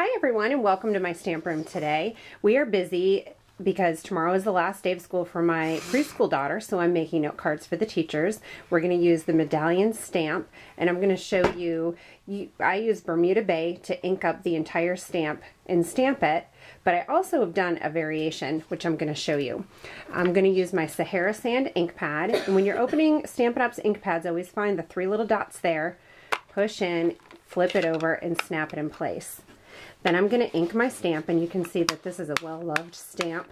Hi everyone and welcome to my stamp room today. We are busy because tomorrow is the last day of school for my preschool daughter, so I'm making note cards for the teachers. We're going to use the Medallion Stamp, and I'm going to show you, I use Bermuda Bay to ink up the entire stamp and stamp it, but I also have done a variation, which I'm going to show you. I'm going to use my Sahara Sand ink pad, and when you're opening Stampin' Up's ink pads, always find the three little dots there, push in, flip it over, and snap it in place. Then I'm going to ink my stamp, and you can see that this is a well-loved stamp.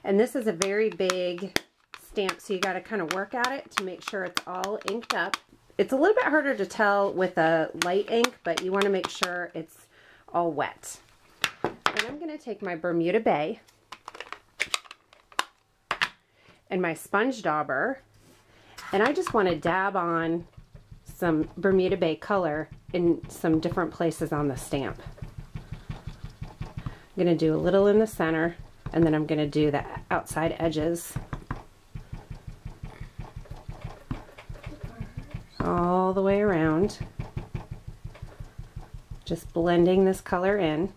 And this is a very big stamp, so you got to kind of work at it to make sure it's all inked up. It's a little bit harder to tell with a light ink, but you want to make sure it's all wet. Then I'm going to take my Bermuda Bay and my sponge dauber, and I just want to dab on some Bermuda Bay color in some different places on the stamp. I'm going to do a little in the center, and then I'm going to do the outside edges all the way around, just blending this color in.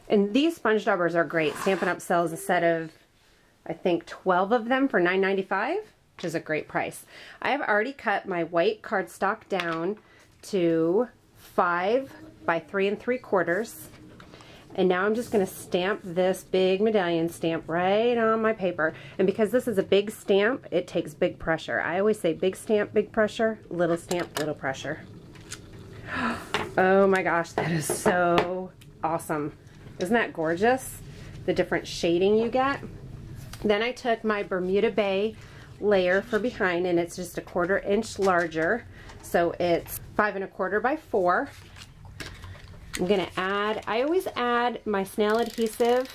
And these sponge daubers are great. Stampin' Up sells a set of, I think, 12 of them for $9.95, which is a great price. I have already cut my white cardstock down to 5 by 3 3/4. And now I'm just going to stamp this big medallion stamp right on my paper. And because this is a big stamp, it takes big pressure. I always say big stamp, big pressure, little stamp, little pressure. Oh my gosh, that is so awesome. Isn't that gorgeous? The different shading you get. Then I took my Bermuda Bay layer for behind, and it's just a 1/4 inch larger. So it's 5 1/4 by 4. I'm going to add, I always add my snail adhesive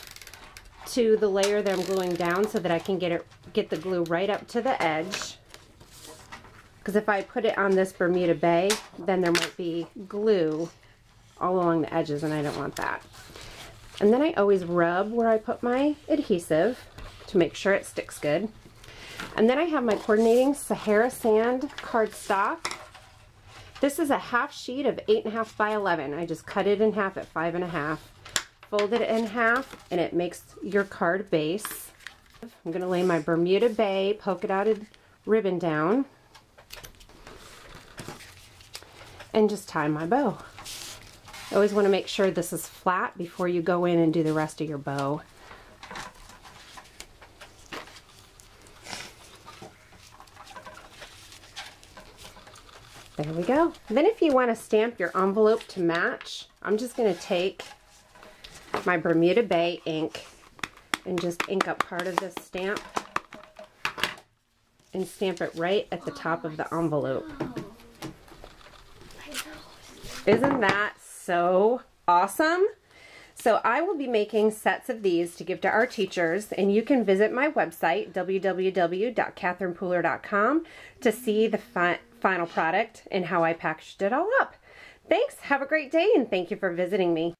to the layer that I'm gluing down so that I can get the glue right up to the edge. Because if I put it on this Bermuda Bay, then there might be glue all along the edges, and I don't want that. And then I always rub where I put my adhesive to make sure it sticks good. And then I have my coordinating Sahara Sand cardstock. This is a half sheet of 8.5 by 11. I just cut it in half at 5.5. Fold it in half, and it makes your card base. I'm going to lay my Bermuda Bay polka dotted ribbon down and just tie my bow. You always want to make sure this is flat before you go in and do the rest of your bow. There we go. Then if you want to stamp your envelope to match, I'm just going to take my Bermuda Bay ink and just ink up part of this stamp and stamp it right at the top of the envelope. Isn't that so awesome? So I will be making sets of these to give to our teachers, and you can visit my website, www.catherinepooler.com, to see the final product and how I packaged it all up. Thanks, have a great day, and thank you for visiting me.